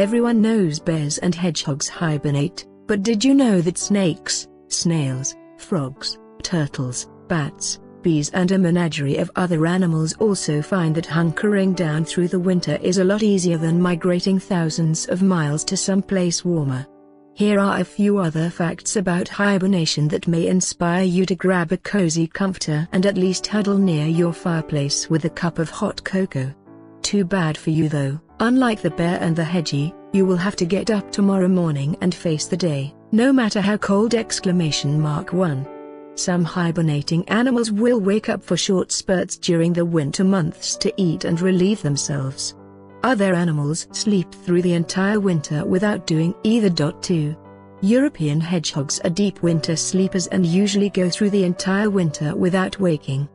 Everyone knows bears and hedgehogs hibernate, but did you know that snakes, snails, frogs, turtles, bats, bees and a menagerie of other animals also find that hunkering down through the winter is a lot easier than migrating thousands of miles to some place warmer? Here are a few other facts about hibernation that may inspire you to grab a cozy comforter and at least huddle near your fireplace with a cup of hot cocoa. Too bad for you though, unlike the bear and the hedgie, you will have to get up tomorrow morning and face the day, no matter how cold! 1. Some hibernating animals will wake up for short spurts during the winter months to eat and relieve themselves. Other animals sleep through the entire winter without doing either. 2. European hedgehogs are deep winter sleepers and usually go through the entire winter without waking.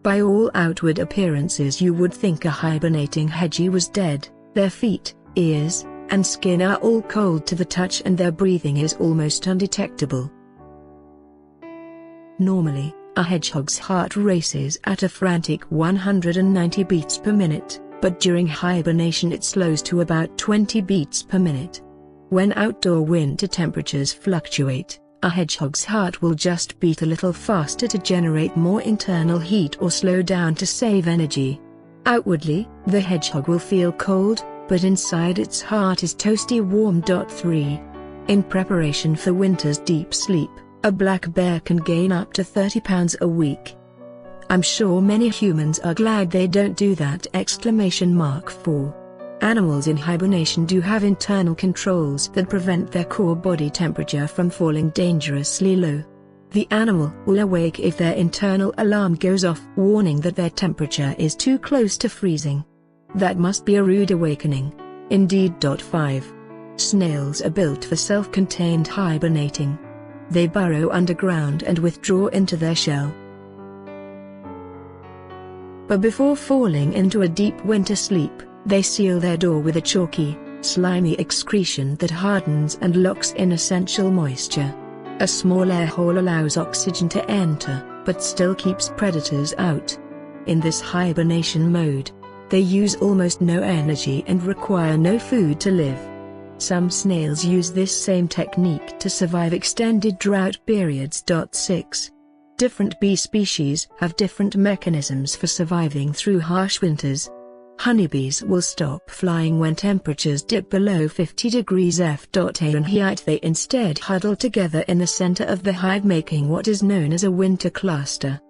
By all outward appearances you would think a hibernating hedgie was dead. Their feet, ears, and skin are all cold to the touch and their breathing is almost undetectable. Normally, a hedgehog's heart races at a frantic 190 beats per minute, but during hibernation it slows to about 20 beats per minute. When outdoor winter temperatures fluctuate, a hedgehog's heart will just beat a little faster to generate more internal heat or slow down to save energy. Outwardly, the hedgehog will feel cold, but inside its heart is toasty warm. 3. In preparation for winter's deep sleep, a black bear can gain up to 30 pounds a week. I'm sure many humans are glad they don't do that! 4. Animals in hibernation do have internal controls that prevent their core body temperature from falling dangerously low. The animal will awake if their internal alarm goes off, warning that their temperature is too close to freezing. That must be a rude awakening. Indeed. 5. Snails are built for self-contained hibernating. They burrow underground and withdraw into their shell. But before falling into a deep winter sleep, they seal their door with a chalky, slimy excretion that hardens and locks in essential moisture. A small air hole allows oxygen to enter, but still keeps predators out. In this hibernation mode, they use almost no energy and require no food to live. Some snails use this same technique to survive extended drought periods. 6. Different bee species have different mechanisms for surviving through harsh winters. Honeybees will stop flying when temperatures dip below 50 degrees Fahrenheit. They instead huddle together in the center of the hive, making what is known as a winter cluster.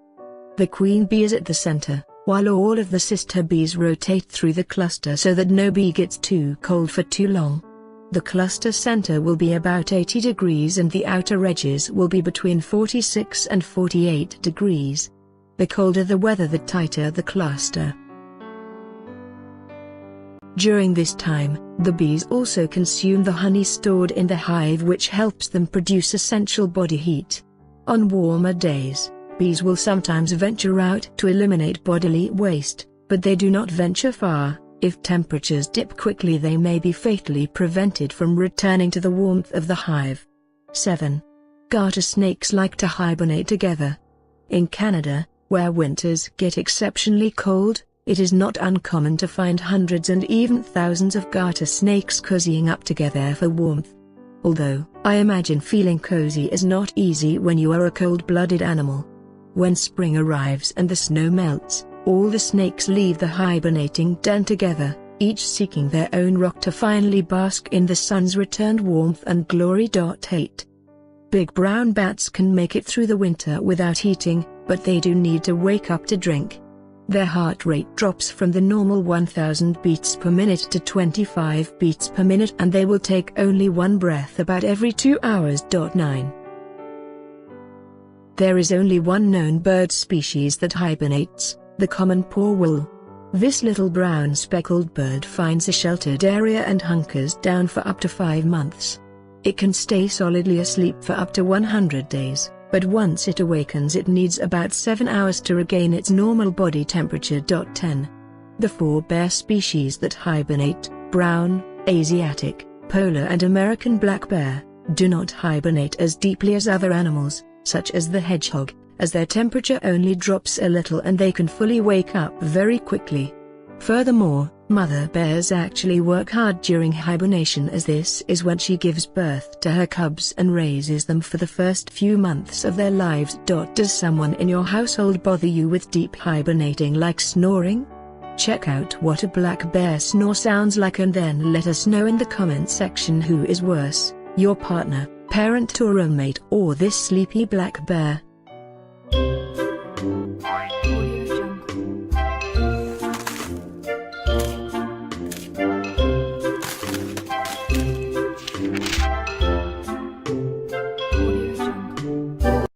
The queen bee is at the center, while all of the sister bees rotate through the cluster so that no bee gets too cold for too long. The cluster center will be about 80 degrees and the outer edges will be between 46 and 48 degrees. The colder the weather, the tighter the cluster. During this time, the bees also consume the honey stored in the hive, which helps them produce essential body heat. On warmer days, bees will sometimes venture out to eliminate bodily waste, but they do not venture far. If temperatures dip quickly, they may be fatally prevented from returning to the warmth of the hive. 7. Garter snakes like to hibernate together. In Canada, where winters get exceptionally cold, it is not uncommon to find hundreds and even thousands of garter snakes cozying up together for warmth. Although, I imagine feeling cozy is not easy when you are a cold-blooded animal. When spring arrives and the snow melts, all the snakes leave the hibernating den together, each seeking their own rock to finally bask in the sun's returned warmth and glory. 8. Big brown bats can make it through the winter without eating, but they do need to wake up to drink. Their heart rate drops from the normal 1000 beats per minute to 25 beats per minute, and they will take only one breath about every 2 hours. 9. There is only one known bird species that hibernates, the common poorwool. This little brown speckled bird finds a sheltered area and hunkers down for up to 5 months. It can stay solidly asleep for up to 100 days, but once it awakens it needs about 7 hours to regain its normal body temperature. 10. The 4 bear species that hibernate, brown, Asiatic, polar and American black bear, do not hibernate as deeply as other animals, such as the hedgehog, as their temperature only drops a little and they can fully wake up very quickly. Furthermore, mother bears actually work hard during hibernation, as this is when she gives birth to her cubs and raises them for the first few months of their lives. Does someone in your household bother you with deep hibernating like snoring? Check out what a black bear snore sounds like and then let us know in the comment section who is worse, your partner, parent or roommate, or this sleepy black bear.